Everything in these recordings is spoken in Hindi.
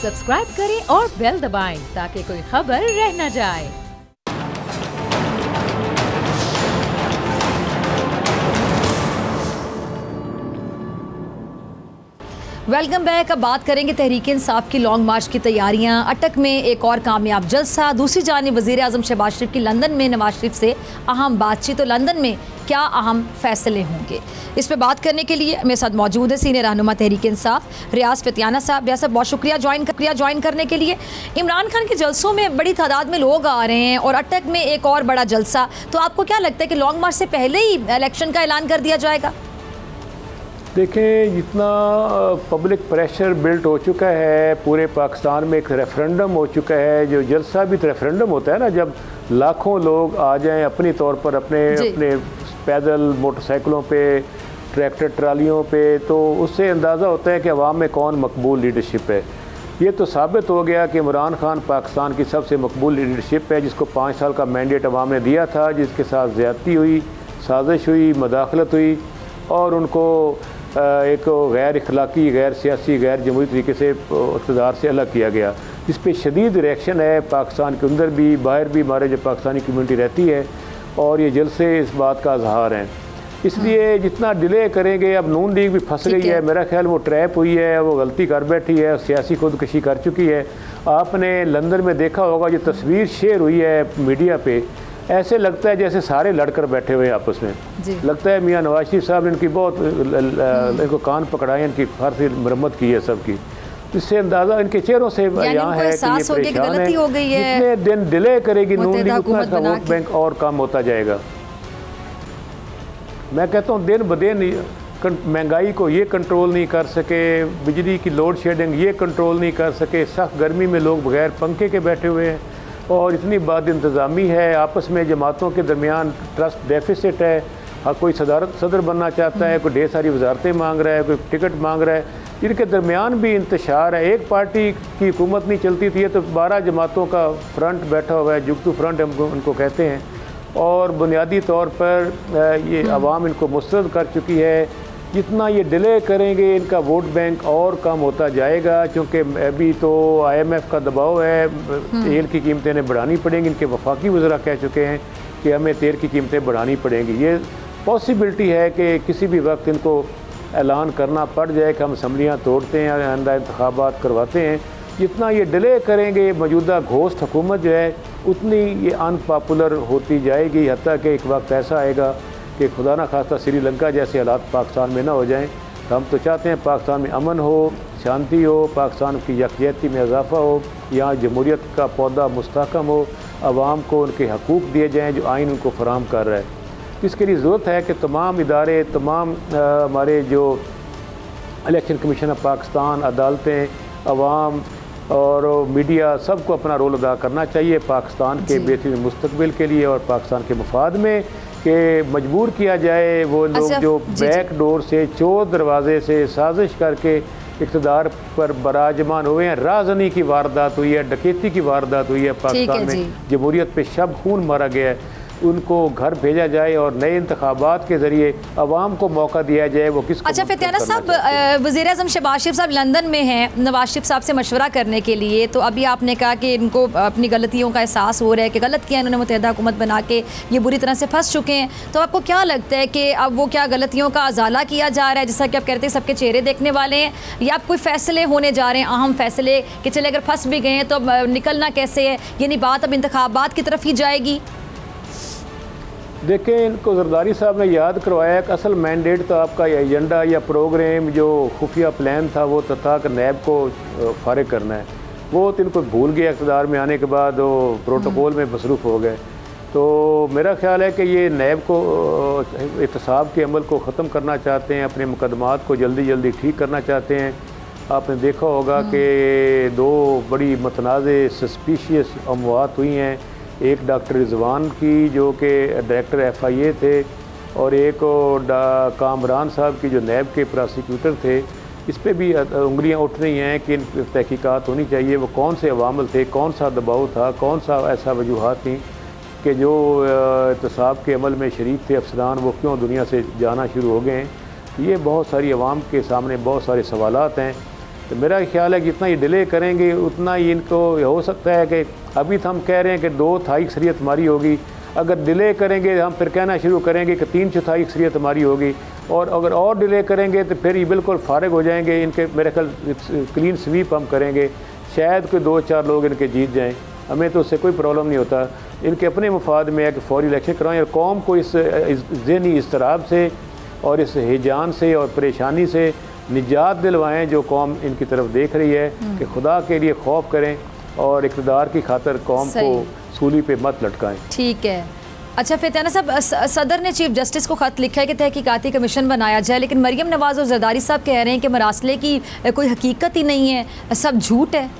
सब्सक्राइब करें और बेल दबाएं ताकि कोई खबर रह न जाए। Welcome back. अब बात करेंगे तहरीक इंसाफ की लॉन्ग मार्च की तैयारियां, अटक में एक और कामयाब जलसा, दूसरी जानिब वज़ीर आज़म शहबाज शरीफ की लंदन में नवाज शरीफ से अहम बातचीत। तो लंदन में क्या अहम फैसले होंगे, इस पर बात करने के लिए मेरे साथ मौजूद है सीनियर रहनुमा तहरीक इंसाफ रियाज फतियाना साहब। रियाज साहब बहुत शुक्रिया ज्वाइन करने के लिए। इमरान खान के जलसों में बड़ी तादाद में लोग आ रहे हैं और अटक में एक और बड़ा जलसा, तो आपको क्या लगता है कि लॉन्ग मार्च से पहले ही इलेक्शन का ऐलान कर दिया जाएगा? देखें, जितना पब्लिक प्रेशर बिल्ट हो चुका है, पूरे पाकिस्तान में एक रेफरेंडम हो चुका है। जो जलसा भी रेफरेंडम होता है ना, जब लाखों लोग आ जाएं अपनी तौर पर, अपने पैदल, मोटरसाइकिलों पे, ट्रैक्टर ट्रालियों पे, तो उससे अंदाज़ा होता है कि अवाम में कौन मकबूल लीडरशिप है। ये तो साबित हो गया कि इमरान खान पाकिस्तान की सबसे मकबूल लीडरशिप है, जिसको 5 साल का मैंडेट अवाम ने दिया था, जिसके साथ ज़्यादती हुई, साजिश हुई, मदाखलत हुई और उनको एक गैर इखलाकी, गैर सियासी, गैर जमहूरी तरीके से इक़्तिदार से अलग किया गया, जिस पे शदीद रिएक्शन है पाकिस्तान के अंदर भी, बाहर भी। हमारे जो पाकिस्तानी कम्यूनिटी रहती है और ये जलसे इस बात का इजहार हैं। इसलिए जितना डिले करेंगे, अब नून लीग भी फंस गई है, मेरा ख्याल वो ट्रैप हुई है, वो गलती कर बैठी है, सियासी खुदकशी कर चुकी है। आपने लंदन में देखा होगा, जो तस्वीर शेयर हुई है मीडिया पे, ऐसे लगता है जैसे सारे लड़कर बैठे हुए हैं आपस में। लगता है मियाँ नवाज शरीफ साहब ने इनकी बहुत इनको कान पकड़ाए, इनकी फारसी मरम्मत की है सबकी। इससे अंदाज़ा इनके चेहरों से यहाँ है कि ये परेशान है। जितने दिन डिले करेगी नून लीग, उतना इसका वोट बैंक और कम होता जाएगा। मैं कहता हूँ दिन ब दिन महंगाई को ये कंट्रोल नहीं कर सके, बिजली की लोड शेडिंग ये कंट्रोल नहीं कर सके, सख्त गर्मी में लोग बगैर पंखे के बैठे हुए हैं और इतनी बद इंतज़ामी है। आपस में जमातों के दरमियान ट्रस्ट डेफिसिट है। हर कोई सदर बनना चाहता है, कोई ढेर सारी वजारतें मांग रहा है, कोई टिकट मांग रहा है, इनके दरमियान भी इंतशार है। एक पार्टी की हुकूमत नहीं चलती थी, तो 12 जमातों का फ्रंट बैठा हुआ है, जुगतू फ्रंट उनको कहते हैं, और बुनियादी तौर पर ये अवाम इनको मुस्तरद कर चुकी है। जितना ये डिले करेंगे, इनका वोट बैंक और कम होता जाएगा, क्योंकि अभी तो IMF का दबाव है, तेल की कीमतें ने बढ़ानी पड़ेंगी। इनके वफाकी वज़रा कह चुके हैं कि हमें तेल की कीमतें बढ़ानी पड़ेंगी। ये पॉसिबिलिटी है कि किसी भी वक्त इनको ऐलान करना पड़ जाए कि हम असम्बलियाँ तोड़ते हैं, आइंदा इंतखाबात करवाते हैं। जितना ये डिले करेंगे, मौजूदा घोस्ट हुकूमत जो है उतनी ये अनपॉपुलर होती जाएगी, हत्ता कि एक वक्त ऐसा आएगा कि खुदा ना खास्ता श्रीलंका जैसे हालात पाकिस्तान में ना हो जाएं। तो हम तो चाहते हैं पाकिस्तान में अमन हो, शांति हो, पाकिस्तान की यकजहती में इजाफा हो, यहाँ जमहूरियत का पौधा मुस्तहकम हो, आवाम को उनके हकूक़ दिए जाएँ जो आइन उनको फराहम कर रहा है। इसके लिए ज़रूरत है कि तमाम इदारे, तमाम हमारे जो इलेक्शन कमीशन ऑफ पाकिस्तान, अदालतें, अवाम और मीडिया, सबको अपना रोल अदा करना चाहिए पाकिस्तान के बेहतरीन मुस्तकबिल के लिए और पाकिस्तान के मफाद में, कि मजबूर किया जाए वो लोग जो बैक डोर से, चोर दरवाजे से साजिश करके इक़्तिदार पर बराजमान हुए हैं। राजनी की वारदात हुई है, डकैती की वारदात हुई है पाकिस्तान में, जमहूरियत पे शब खून मारा गया है, उनको घर भेजा जाए और नए इंतखाबात के ज़रिए अवाम को मौका दिया जाए। वो किसको? अच्छा फतियाना साहब, वज़ीर आज़म शहबाज शरीफ साहब लंदन में हैं नवाज शरीफ साहब से मशवरा करने के लिए, तो अभी आपने कहा कि इनको अपनी गलतियों का एहसास हो रहा है कि गलत किया इन्होंने, मुत्तहिदा हुकूमत बना के ये बुरी तरह से फंस चुके हैं। तो आपको क्या लगता है कि अब वो क्या गलतियों का अजाला किया जा रहा है, जैसा कि आप कहते हैं सबके चेहरे देखने वाले हैं, या आप कोई फ़ैसले होने जा रहे हैं, अहम फ़ैसले कि चले अगर फंस भी गए हैं तो निकलना कैसे है, यानी बात अब इंतखाबात की तरफ ही जाएगी? देखें, इनको जरदारी साहब ने याद करवाया कि असल मैंडेट तो आपका एजेंडा या प्रोग्राम, जो खुफिया प्लान था, वो था कि नैब को फारिग करना है। वो तो इनको भूल गया, इक़्तिदार में आने के बाद वो प्रोटोकॉल में मसरूफ़ हो गए। तो मेरा ख्याल है कि ये नैब को एहतसाब के अमल को ख़त्म करना चाहते हैं, अपने मुकदमात को जल्दी जल्दी ठीक करना चाहते हैं। आपने देखा होगा कि 2 बड़ी मतनाज़ सस्पिशियस अमवात हुई हैं, एक डॉक्टर रिजवान की जो कि डायरेक्टर FIA थे, और एक कामरान साहब की जो नैब के प्रोसिक्यूटर थे। इस पर भी उंगलियां उठ रही हैं कि इन तहकीकात होनी चाहिए, वो कौन से अवामल थे, कौन सा दबाव था, कौन सा ऐसा वजूहात थी कि जो एहतसाब के अमल में शरीक थे अफसरान, वो क्यों दुनिया से जाना शुरू हो गए हैं। ये बहुत सारी अवाम के सामने बहुत सारे सवालात हैं। तो मेरा ख्याल है कि जितना ये डिले करेंगे उतना ही इनको हो सकता है कि अभी तो हम कह रहे हैं कि 2/3 अक्सरियत हमारी होगी, अगर डिले करेंगे हम फिर कहना शुरू करेंगे कि 3/4 अक्सरियत हमारी होगी, और अगर और डिले करेंगे तो फिर ये बिल्कुल फारिग हो जाएंगे। इनके मेरे ख्याल क्लीन स्वीप हम करेंगे, शायद कोई 2-4 लोग इनके जीत जाएँ, हमें तो उससे कोई प्रॉब्लम नहीं होता। इनके अपने मुफाद में है कि फौरी इलेक्शन कराएं और कौम को इस ज़हनी इस्तराब से और इस हिजान से और परेशानी से निजात दिलवाएं जो कौम इनकी तरफ देख रही है, कि खुदा के लिए खौफ करें और इक़्तिदार की खातर कौम को सूली पे मत लटकाएं। ठीक है। अच्छा फतेहाना साहब, सदर ने चीफ जस्टिस को ख़त लिखा है कि तहकीकाती कमीशन बनाया जाए, लेकिन मरियम नवाज़ और जरदारी साहब कह रहे हैं कि मरासले की कोई हकीकत ही नहीं है, सब झूठ है।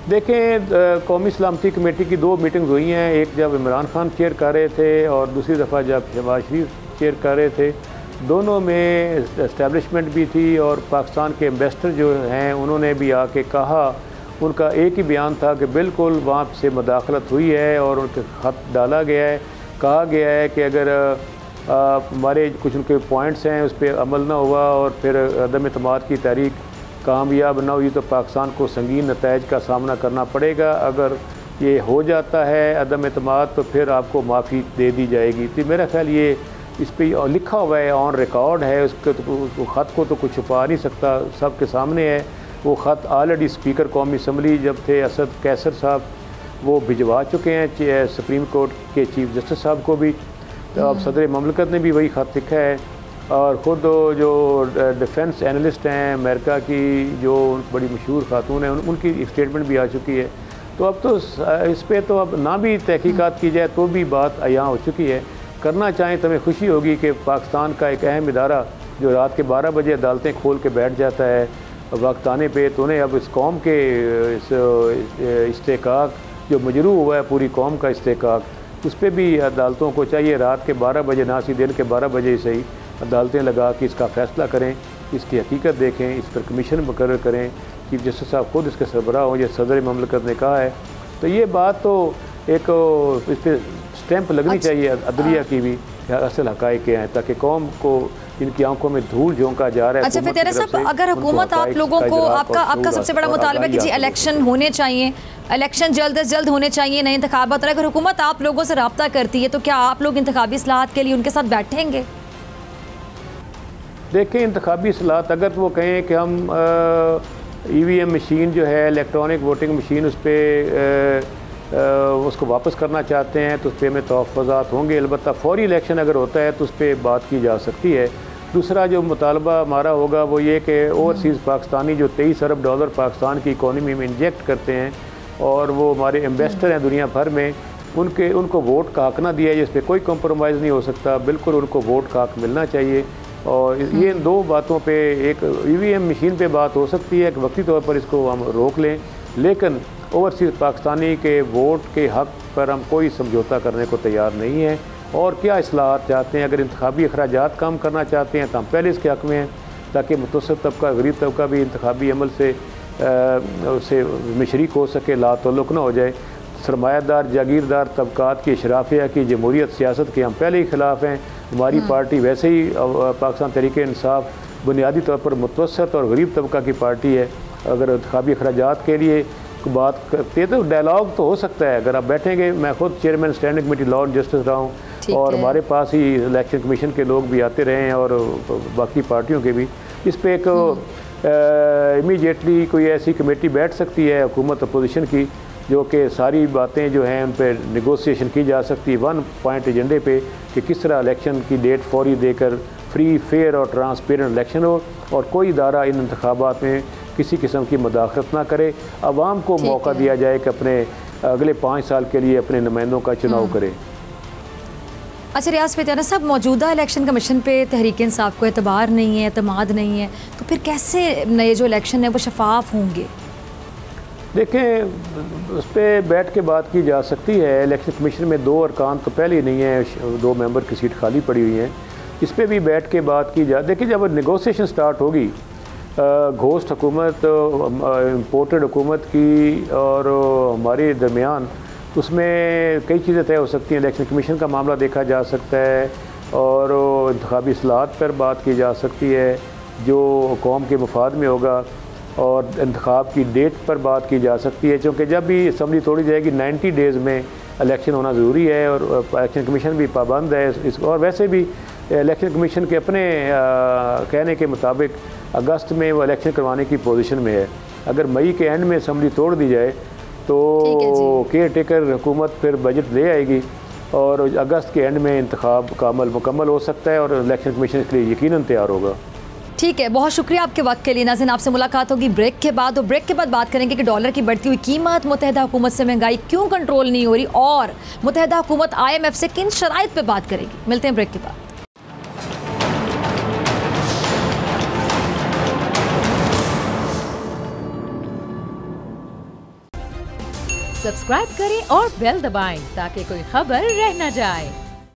देखें, कौमी सलामती कमेटी की 2 मीटिंग्स हुई हैं, एक जब इमरान खान चेयर कर रहे थे और दूसरी दफ़ा जब शहबाज शरीफ चेयर कर रहे थे। दोनों में इस्टेब्लिशमेंट भी थी और पाकिस्तान के एम्बेसडर जो हैं उन्होंने भी आके कहा, उनका एक ही बयान था कि बिल्कुल वहाँ से मदाखलत हुई है और उनके ख़त डाला गया है, कहा गया है कि अगर हमारे कुछ उनके पॉइंट्स हैं उस पर अमल ना हुआ और फिर अदम एतमाद की तहरीक कामयाब ना हुई तो पाकिस्तान को संगीन नताइज का सामना करना पड़ेगा। अगर ये हो जाता है अदम एतमाद तो फिर आपको माफ़ी दे दी जाएगी। तो मेरा ख्याल ये इस पर लिखा हुआ है, ऑन रिकॉर्ड है, उसके तो ख़त को तो कुछ छुपा नहीं सकता, सबके सामने है। वो ख़त ऑलरेडी स्पीकर कौमी असम्बली जब थे असद कैसर साहब, वो भिजवा चुके हैं सुप्रीम कोर्ट के चीफ जस्टिस साहब को भी। तो अब सदर ममलकत ने भी वही ख़त लिखा है और ख़ुद जो डिफेंस एनालिस्ट हैं अमेरिका की, जो बड़ी मशहूर खातून हैं, उनकी स्टेटमेंट भी आ चुकी है। तो अब तो इस पर तो अब ना भी तहकीकात की जाए तो भी बात यहाँ हो चुकी है। करना चाहें तो हमें खुशी होगी कि पाकिस्तान का एक अहम इदारा जो रात के 12 बजे अदालतें खोल के बैठ जाता है वक्त आने पे, तो उन्हें अब इस कौम के इस्तेकाक जो मजरू हुआ है, पूरी कौम का इस्तेकाक, उस पर भी अदालतों को चाहिए रात के 12 बजे ना सी दिन के 12 बजे से ही अदालतें लगा के इसका फ़ैसला करें, इसकी हकीकत देखें, इस पर कमीशन मुकर्रर करें, चीफ जस्टिस साहब खुद इसके सरबराह हों, जैसे सदर ममलकत ने कहा है। तो ये बात तो एक इस पर स्टैंप लगनी चाहिए अदलिया की भी, असल हक़ाइक़ क्या हैं, ताकि कौम को इनकी आंखों में धूल झोंका जा रहा है। अच्छा फतेहाना साहब, अगर हुकूमत आप लोगों को आपका सबसे बड़ा मुतालबा है कि जी इलेक्शन होने चाहिए, इलेक्शन जल्द अज जल्द होने चाहिए, नए इंतखाबात, अगर हुकूमत आप लोगों से रब्ता करती है तो क्या आप लोग इंतखाबी इस्लाहत के लिए उनके साथ बैठेंगे? देखें, इंतखाबी इस्लाहत अगर वो कहें कि हम EVM मशीन जो है इलेक्ट्रॉनिक वोटिंग मशीन उस पर उसको वापस करना चाहते हैं तो उस पर में तहफ़्फ़ुज़ात होंगे। अलबत्ता फ़ौरी इलेक्शन अगर होता है तो उस पर बात की जा सकती है। दूसरा जो मुतालबा हमारा होगा वो ये कि ओवरसीज़ पाकिस्तानी जो $23 अरब पाकिस्तान की इकॉनमी में इंजेक्ट करते हैं और वो हमारे एम्बेसडर हैं दुनिया भर में, उनको वोट का हक़ ना दिया जाए, इस पर कोई कम्प्रोमाइज़ नहीं हो सकता, बिल्कुल उनको वोट का हक़ मिलना चाहिए। और ये इन 2 बातों पे, एक EVM मशीन पे बात हो सकती है कि वक्ती तौर पर इसको हम रोक लें, लेकिन ओवरसीज़ पाकिस्तानी के वोट के हक़ पर हम कोई समझौता करने को तैयार नहीं हैं। और क्या इस्लाहात चाहते हैं, अगर इंतखाबी अखराजात कम करना चाहते हैं तो हम पहले इसके हक़ में हैं, ताकि मुतवस्सित तबका, गरीब तबका भी इंतखाबी अमल से मशरीक हो सके, लातल्लुक़ ना हो जाए। सरमायादार जागीरदार तबकात की अशराफिया की जमहूरियत सियासत के हम पहले ही ख़िलाफ़ हैं। हमारी पार्टी वैसे ही पाकिस्तान तहरीक-ए-इंसाफ बुनियादी तौर पर मुतवस्सित और गरीब तबका की पार्टी है। अगर इंतखाबी अखराजात के लिए बात करते तो डायलॉग तो हो सकता है, अगर आप बैठेंगे। मैं खुद chairman standing committee law and justice रहा हूँ और हमारे पास ही इलेक्शन कमीशन के लोग भी आते रहे हैं और बाकी पार्टियों के भी। इस पर एक इमीडिएटली कोई ऐसी कमेटी बैठ सकती है हुकूमत अपोजिशन की, जो कि सारी बातें जो हैं उन पर निगोसिएशन की जा सकती है 1 पॉइंट एजेंडे पे, कि किस तरह इलेक्शन की डेट फौरी देकर फ्री, फेयर और ट्रांसपेरेंट इलेक्शन हो और कोई इदारा इन इंतखाबात में किसी किस्म की मदाखलत ना करे। आवाम को मौका दिया जाए कि अपने अगले 5 साल के लिए अपने नुमाइंदों का चुनाव करे। अच्छा रियाज फतेहाना साहब, मौजूदा इलेक्शन कमीशन पे तहरीक इंसाफ को एतबार नहीं है, एतमाद नहीं है, तो फिर कैसे नए जो इलेक्शन है वो शफाफ होंगे? देखें, उस पर बैठ के बात की जा सकती है। इलेक्शन कमीशन में 2 अरकान तो पहले ही नहीं है, 2 मेंबर की सीट खाली पड़ी हुई हैं, इस पर भी बैठ के बात की जा। देखिए, जब नेगोशिएशन स्टार्ट होगी घोस्ट हुकूमत, इम्पोर्टेड हुकूमत की और हमारे दरमियान, उसमें कई चीज़ें तय हो सकती हैं। इलेक्शन कमीशन का मामला देखा जा सकता है और इंतखाबी इस्लाहात पर बात की जा सकती है, जो कौम के मफाद में होगा, और इंतखाब की डेट पर बात की जा सकती है, क्योंकि जब भी असम्बली तोड़ी जाएगी 90 डेज़ में इलेक्शन होना ज़रूरी है, और इलेक्शन कमीशन भी पाबंद है इस, और वैसे भी इलेक्शन कमीशन के अपने कहने के मुताबिक अगस्त में वो इलेक्शन करवाने की पोजीशन में है। अगर मई के एंड में असम्बली तोड़ दी जाए तो केयर टेकर हुकूमत फिर बजट ले आएगी और अगस्त के एंड में इंतखाब मुकम्मल हो सकता है और इलेक्शन कमीशन इसके लिए यकीनन तैयार होगा। ठीक है, बहुत शुक्रिया आपके वक्त के लिए। नाज़रीन, आपसे मुलाकात होगी ब्रेक के बाद, और ब्रेक के बाद बात करेंगे कि डॉलर की बढ़ती हुई कीमत, मुत्तहिदा हुकूमत से महंगाई क्यों कंट्रोल नहीं हो रही, और मुत्तहिदा हुकूमत IMF से किन शराइत पे बात करेगी। मिलते हैं ब्रेक के बाद। सब्सक्राइब करें और बेल दबाएं ताकि कोई खबर रह न जाए।